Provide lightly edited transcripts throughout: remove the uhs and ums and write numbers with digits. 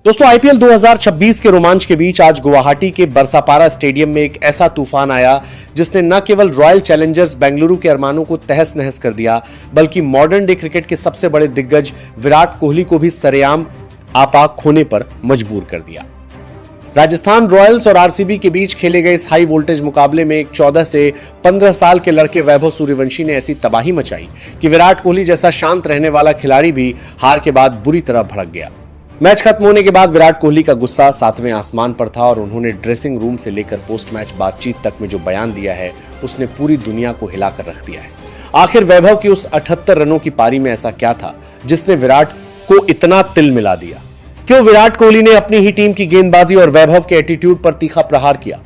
दोस्तों, आईपीएल 2026 के रोमांच के बीच आज गुवाहाटी के बरसापारा स्टेडियम में एक ऐसा तूफान आया जिसने न केवल रॉयल चैलेंजर्स बेंगलुरु के अरमानों को तहस नहस कर दिया, बल्कि मॉडर्न डे क्रिकेट के सबसे बड़े दिग्गज विराट कोहली को भी सरेआम आपा खोने पर मजबूर कर दिया। राजस्थान रॉयल्स और आरसीबी के बीच खेले गए इस हाई वोल्टेज मुकाबले में एक 14 से 15 साल के लड़के वैभव सूर्यवंशी ने ऐसी तबाही मचाई कि विराट कोहली जैसा शांत रहने वाला खिलाड़ी भी हार के बाद बुरी तरह भड़क गया। मैच खत्म होने के बाद विराट कोहली का गुस्सा सातवें आसमान पर था और उन्होंने ड्रेसिंग रूम से लेकर पोस्ट मैच बातचीत तक में जो बयान दिया है उसने पूरी दुनिया को हिलाकर रख दिया है। आखिर वैभव की उस 78 रनों की पारी में ऐसा क्या था जिसने विराट को इतना तिल मिला दिया? क्यों विराट कोहली ने अपनी ही टीम की गेंदबाजी और वैभव के एटीट्यूड पर तीखा प्रहार किया?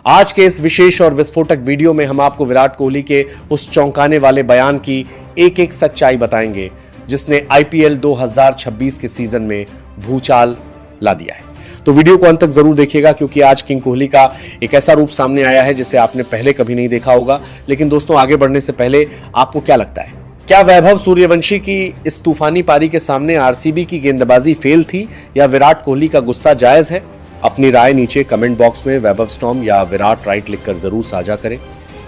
आज के इस विशेष और विस्फोटक वीडियो में हम आपको विराट कोहली के उस चौंकाने वाले बयान की एक एक सच्चाई बताएंगे जिसने आईपीएल 2026 के सीजन में भूचाल ला दिया है। तो वीडियो को अंत तक जरूर देखिएगा क्योंकि आज किंग कोहली का एक ऐसा रूप सामने आया है जिसे आपने पहले कभी नहीं देखा होगा। लेकिन दोस्तों, आगे बढ़ने से पहले आपको क्या लगता है, क्या वैभव सूर्यवंशी की इस तूफानी पारी के सामने आरसीबी की गेंदबाजी फेल थी या विराट कोहली का गुस्सा जायज है? अपनी राय नीचे कमेंट बॉक्स में वैभव स्टॉर्म या विराट राइट लिखकर जरूर साझा करें।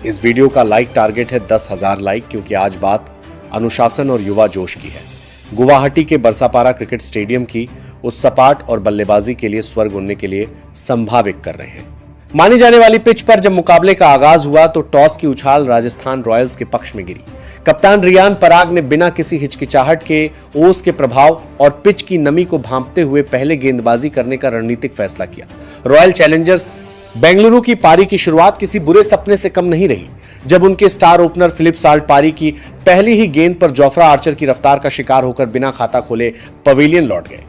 इस वीडियो का लाइक टारगेट है 10,000 लाइक, क्योंकि आज बात अनुशासन और युवा जोश की है। गुवाहाटी के बरसापारा क्रिकेट स्टेडियम की उस सपाट और बल्लेबाजी के लिए स्वर्ग उड़ने के लिए संभावित कर रहे हैं। मानी जाने वाली पिच पर जब मुकाबले का आगाज हुआ तो टॉस की उछाल राजस्थान रॉयल्स के पक्ष में गिरी। कप्तान रियान पराग ने बिना किसी हिचकिचाहट के ओस के प्रभाव और पिच की नमी को भांपते हुए पहले गेंदबाजी करने का रणनीतिक फैसला किया। रॉयल चैलेंजर्स बेंगलुरु की पारी की शुरुआत किसी बुरे सपने से कम नहीं रही जब उनके स्टार ओपनर फिलिप साल्ट पारी की पहली ही गेंद पर जोफ्रा आर्चर की रफ्तार का शिकार होकर बिना खाता खोले पवेलियन लौट गए।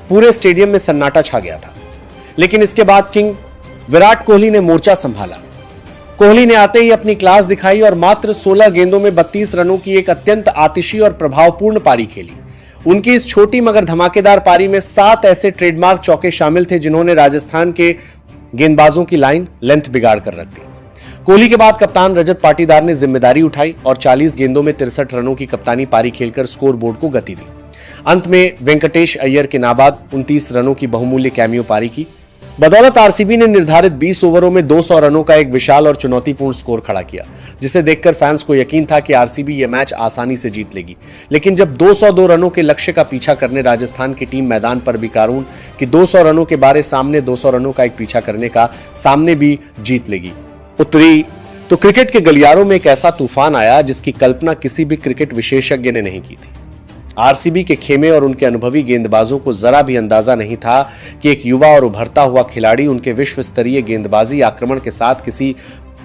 पूरे स्टेडियम में सन्नाटा छा गया था। लेकिन इसके बाद किंग विराट कोहली ने मोर्चा संभाला। कोहली ने आते ही अपनी क्लास दिखाई और मात्र 16 गेंदों में 32 रनों की एक अत्यंत आतिशी और प्रभावपूर्ण पारी खेली। उनकी इस छोटी मगर धमाकेदार पारी में 7 ऐसे ट्रेडमार्क चौके शामिल थे जिन्होंने राजस्थान के गेंदबाजों की लाइन लेंथ बिगाड़ कर रख दी। कोहली के बाद कप्तान रजत पाटीदार ने जिम्मेदारी उठाई और 40 गेंदों में 63 रनों की कप्तानी पारी खेलकर स्कोरबोर्ड को गति दी। अंत में वेंकटेश अय्यर के नाबाद 29 रनों की बहुमूल्य कैमियो पारी की बदौलत आरसीबी ने निर्धारित 20 ओवरों में 200 रनों का एक विशाल और चुनौतीपूर्ण स्कोर खड़ा किया, जिसे देखकर फैंस को यकीन था कि आरसीबी यह मैच आसानी से जीत लेगी। लेकिन जब 202 रनों के लक्ष्य का पीछा करने राजस्थान की टीम मैदान पर भी कारून कि 200 रनों के बारे सामने 200 रनों का एक पीछा करने का सामने भी जीत लेगी उतरी, तो क्रिकेट के गलियारों में एक ऐसा तूफान आया जिसकी कल्पना किसी भी क्रिकेट विशेषज्ञ ने नहीं की थी। आरसीबी के खेमे और उनके अनुभवी गेंदबाजों को जरा भी अंदाजा नहीं था कि एक युवा और उभरता हुआ खिलाड़ी उनके विश्व स्तरीय गेंदबाजी आक्रमण के साथ किसी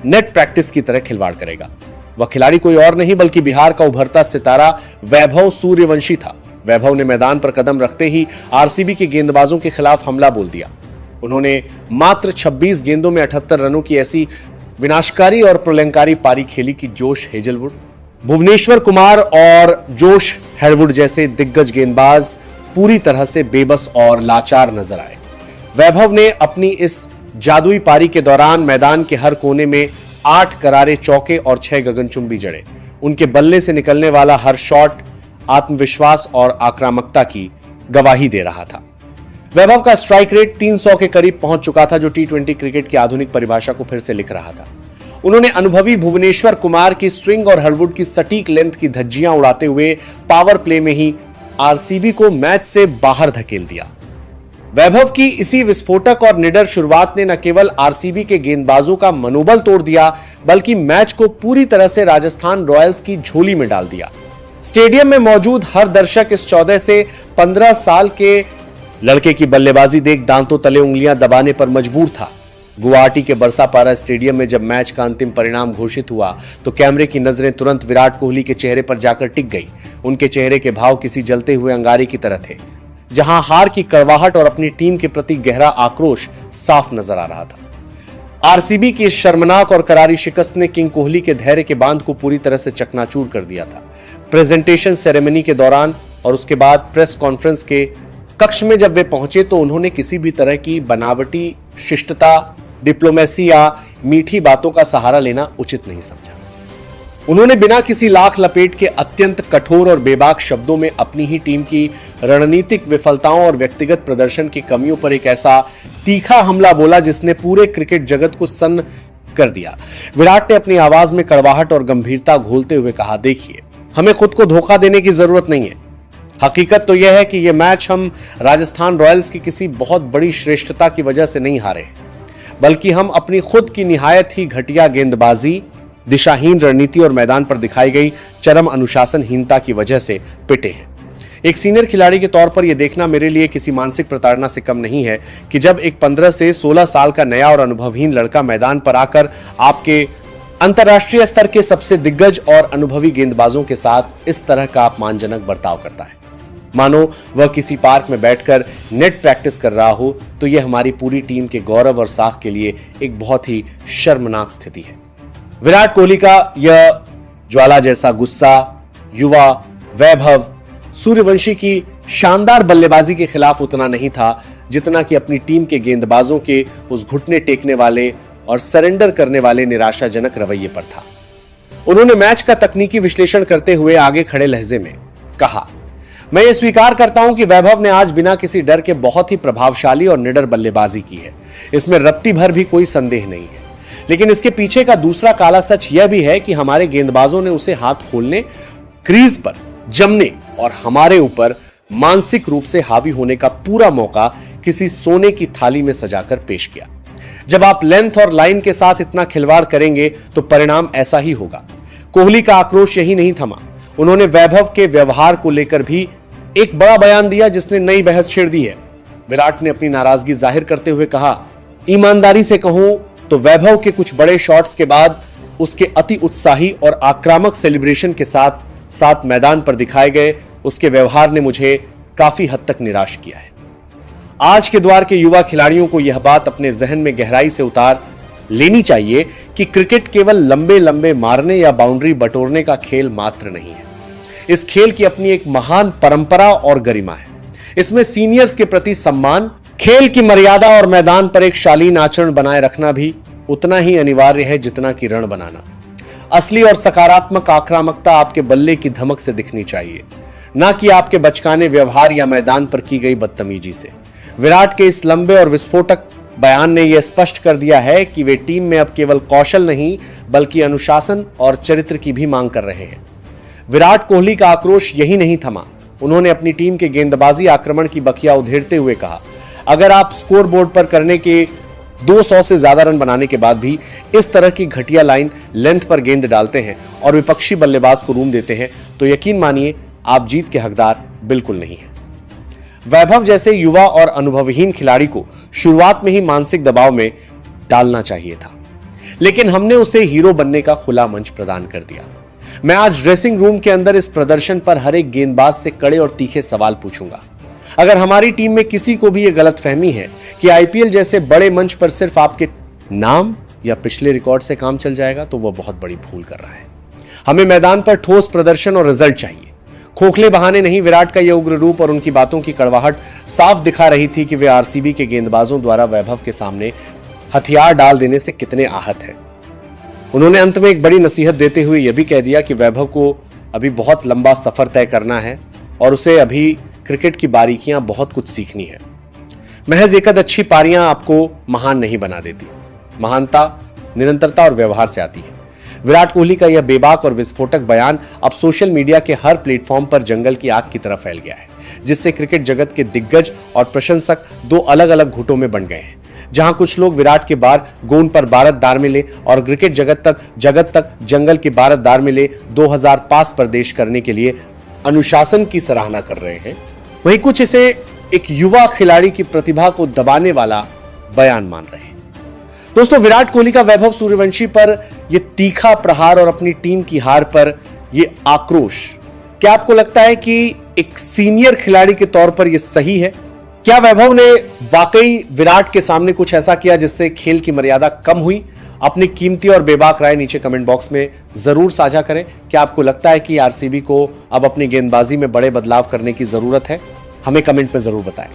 नेट प्रैक्टिस की तरह खिलवाड़ करेगा। वह खिलाड़ी कोई और नहीं बल्कि बिहार का उभरता सितारा वैभव सूर्यवंशी था। वैभव ने मैदान पर कदम रखते ही आरसीबी के गेंदबाजों के खिलाफ हमला बोल दिया। उन्होंने मात्र 26 गेंदों में 78 रनों की ऐसी विनाशकारी और प्रलंकारी पारी खेली कि जोश हेजलवुड, भुवनेश्वर कुमार और जोश हेजलवुड जैसे दिग्गज गेंदबाज पूरी तरह से बेबस और लाचार नजर आए। वैभव ने अपनी इस जादुई पारी के दौरान मैदान के हर कोने में 8 करारे चौके और 6 गगनचुंबी जड़े। उनके बल्ले से निकलने वाला हर शॉट आत्मविश्वास और आक्रामकता की गवाही दे रहा था। वैभव का स्ट्राइक रेट 300 के करीब पहुंच चुका था, जो टी20 क्रिकेट की आधुनिक परिभाषा को फिर से लिख रहा था। उन्होंने अनुभवी भुवनेश्वर कुमार की स्विंग और हेजलवुड की सटीक लेंथ की धज्जियां उड़ाते हुए पावर प्ले में ही आरसीबी को मैच से बाहर धकेल दिया। वैभव की इसी विस्फोटक और निडर शुरुआत ने न केवल आरसीबी के गेंदबाजों का मनोबल तोड़ दिया बल्कि मैच को पूरी तरह से राजस्थान रॉयल्स की झोली में डाल दिया। स्टेडियम में मौजूद हर दर्शक इस 14 से 15 साल के लड़के की बल्लेबाजी देख दांतों तले उंगलियां दबाने पर मजबूर था। गुवाहाटी के बरसापारा स्टेडियम में जब मैच का अंतिम परिणाम घोषित हुआ तो कैमरे की नजरें तुरंत विराट कोहली के चेहरे पर जाकर टिक गई। उनके चेहरे के भाव किसी जलते हुए अंगारे की तरह थे, जहां हार की कड़वाहट और अपनी टीम के प्रति गहरा आक्रोश साफ नजर आ रहा था। आरसीबी की इस शर्मनाक और करारी शिकस्त ने किंग कोहली के धैर्य के बांध को पूरी तरह से चकनाचूर कर दिया था। प्रेजेंटेशन सेरेमनी के दौरान और उसके बाद प्रेस कॉन्फ्रेंस के कक्ष में जब वे पहुंचे तो उन्होंने किसी भी तरह की बनावटी शिष्टता, डिप्लोमेसी या मीठी बातों का सहारा लेना उचित नहीं समझा। उन्होंने बिना किसी लाख लपेट के अत्यंत कठोर और बेबाक शब्दों में अपनी ही टीम की रणनीतिक विफलताओं और व्यक्तिगत प्रदर्शन की कमियों पर एक ऐसा तीखा हमला बोला जिसने पूरे क्रिकेट जगत को सन्न कर दिया। विराट ने अपनी आवाज में कड़वाहट और गंभीरता घोलते हुए कहा, देखिए, हमें खुद को धोखा देने की जरूरत नहीं है। हकीकत तो यह है कि यह मैच हम राजस्थान रॉयल्स की किसी बहुत बड़ी श्रेष्ठता की वजह से नहीं हारे, बल्कि हम अपनी खुद की निहायत ही घटिया गेंदबाजी, दिशाहीन रणनीति और मैदान पर दिखाई गई चरम अनुशासनहीनता की वजह से पिटे हैं। एक सीनियर खिलाड़ी के तौर पर यह देखना मेरे लिए किसी मानसिक प्रताड़ना से कम नहीं है कि जब एक 15 से 16 साल का नया और अनुभवहीन लड़का मैदान पर आकर आपके अंतर्राष्ट्रीय स्तर के सबसे दिग्गज और अनुभवी गेंदबाजों के साथ इस तरह का अपमानजनक बर्ताव करता है, मानो वह किसी पार्क में बैठकर नेट प्रैक्टिस कर रहा हो, तो यह हमारी पूरी टीम के गौरव और साख के लिए एक बहुत ही शर्मनाक स्थिति है। विराट कोहली का यह ज्वाला जैसा गुस्सा युवा वैभव सूर्यवंशी की शानदार बल्लेबाजी के खिलाफ उतना नहीं था जितना कि अपनी टीम के गेंदबाजों के उस घुटने टेकने वाले और सरेंडर करने वाले निराशाजनक रवैये पर था। उन्होंने मैच का तकनीकी विश्लेषण करते हुए आगे खड़े लहजे में कहा, मैं ये स्वीकार करता हूं कि वैभव ने आज बिना किसी डर के बहुत ही प्रभावशाली और निडर बल्लेबाजी की है, इसमें रत्ती भर भी कोई संदेह नहीं है। लेकिन इसके पीछे का दूसरा काला सच यह भी है कि हमारे गेंदबाजों ने उसे हाथ खोलने, क्रीज पर जमने और हमारे ऊपर मानसिक रूप से हावी होने का पूरा मौका किसी सोने की थाली में सजाकर पेश किया। जब आप लेंथ और लाइन के साथ इतना खिलवाड़ करेंगे तो परिणाम ऐसा ही होगा। कोहली का आक्रोश यही नहीं थमा, उन्होंने वैभव के व्यवहार को लेकर भी एक बड़ा बयान दिया जिसने नई बहस छेड़ दी है। विराट ने अपनी नाराजगी जाहिर करते हुए कहा, ईमानदारी से कहूं तो वैभव के कुछ बड़े शॉट्स के बाद उसके अति उत्साही और आक्रामक सेलिब्रेशन के साथ साथ मैदान पर दिखाए गए उसके व्यवहार ने मुझे काफी हद तक निराश किया है। आज के दौर के युवा खिलाड़ियों को यह बात अपने जहन में गहराई से उतार लेनी चाहिए कि क्रिकेट केवल लंबे लंबे मारने या बाउंड्री बटोरने का खेल मात्र नहीं है। इस खेल की अपनी एक महान परंपरा और गरिमा है। इसमें सीनियर्स के प्रति सम्मान, खेल की मर्यादा और मैदान पर एक शालीन आचरण बनाए रखना भी उतना ही अनिवार्य है जितना कि रण बनाना। असली और सकारात्मक आक्रामकता आपके बल्ले की धमक से दिखनी चाहिए, ना कि आपके बचकाने व्यवहार या मैदान पर की गई बदतमीजी से। विराट के इस लंबे और विस्फोटक बयान ने यह स्पष्ट कर दिया है कि वे टीम में अब केवल कौशल नहीं बल्कि अनुशासन और चरित्र की भी मांग कर रहे हैं। विराट कोहली का आक्रोश यही नहीं थमा, उन्होंने अपनी टीम के गेंदबाजी आक्रमण की बखिया उधेड़ते हुए कहा, अगर आप स्कोर बोर्ड पर करने के 200 से ज्यादा रन बनाने के बाद भी इस तरह की घटिया लाइन लेंथ पर गेंद डालते हैं और विपक्षी बल्लेबाज को रूम देते हैं तो यकीन मानिए आप जीत के हकदार बिल्कुल नहीं हैं। वैभव जैसे युवा और अनुभवहीन खिलाड़ी को शुरुआत में ही मानसिक दबाव में डालना चाहिए था, लेकिन हमने उसे हीरो बनने का खुला मंच प्रदान कर दिया। मैं आज ड्रेसिंग रूम के अंदर इस प्रदर्शन पर हर एक गेंदबाज से कड़े और तीखे सवाल पूछूंगा। अगर हमारी टीम में किसी को भी यह गलतफहमी है कि आईपीएल जैसे बड़े मंच पर सिर्फ आपके नाम या पिछले रिकॉर्ड से काम चल जाएगा तो वह बहुत बड़ी भूल कर रहा है। हमें मैदान पर ठोस प्रदर्शन और रिजल्ट चाहिए, खोखले बहाने नहीं। विराट का यह उग्र रूप और उनकी बातों की कड़वाहट साफ दिखा रही थी कि वे आरसीबी के गेंदबाजों द्वारा वैभव के सामने हथियार डाल देने से कितने आहत हैं। उन्होंने अंत में एक बड़ी नसीहत देते हुए यह भी कह दिया कि वैभव को अभी बहुत लंबा सफर तय करना है और उसे अभी क्रिकेट की बारीकियां बहुत कुछ सीखनी है। महज एक अच्छी पारियां आपको महान नहीं बना देती, महानता निरंतरता और व्यवहार से आती है। विराट कोहली का यह बेबाक और विस्फोटक बयान अब सोशल मीडिया के हर प्लेटफॉर्म पर जंगल की आग की तरह फैल गया है, जिससे क्रिकेट जगत के दिग्गज और प्रशंसक दो अलग अलग गुटों में बन गए हैं। जहां कुछ लोग विराट के बार गोंद पर बारतदार मिले और क्रिकेट जगत तक जंगल के बारतदार मिले 2000 पास प्रदेश करने के लिए अनुशासन की सराहना कर रहे हैं, वहीं कुछ इसे एक युवा खिलाड़ी की प्रतिभा को दबाने वाला बयान मान रहे हैं। दोस्तों, विराट कोहली का वैभव सूर्यवंशी पर यह तीखा प्रहार और अपनी टीम की हार पर यह आक्रोश, क्या आपको लगता है कि एक सीनियर खिलाड़ी के तौर पर यह सही है? क्या वैभव ने वाकई विराट के सामने कुछ ऐसा किया जिससे खेल की मर्यादा कम हुई? अपनी कीमती और बेबाक राय नीचे कमेंट बॉक्स में जरूर साझा करें। क्या आपको लगता है कि आरसीबी को अब अपनी गेंदबाजी में बड़े बदलाव करने की जरूरत है? हमें कमेंट में जरूर बताएं।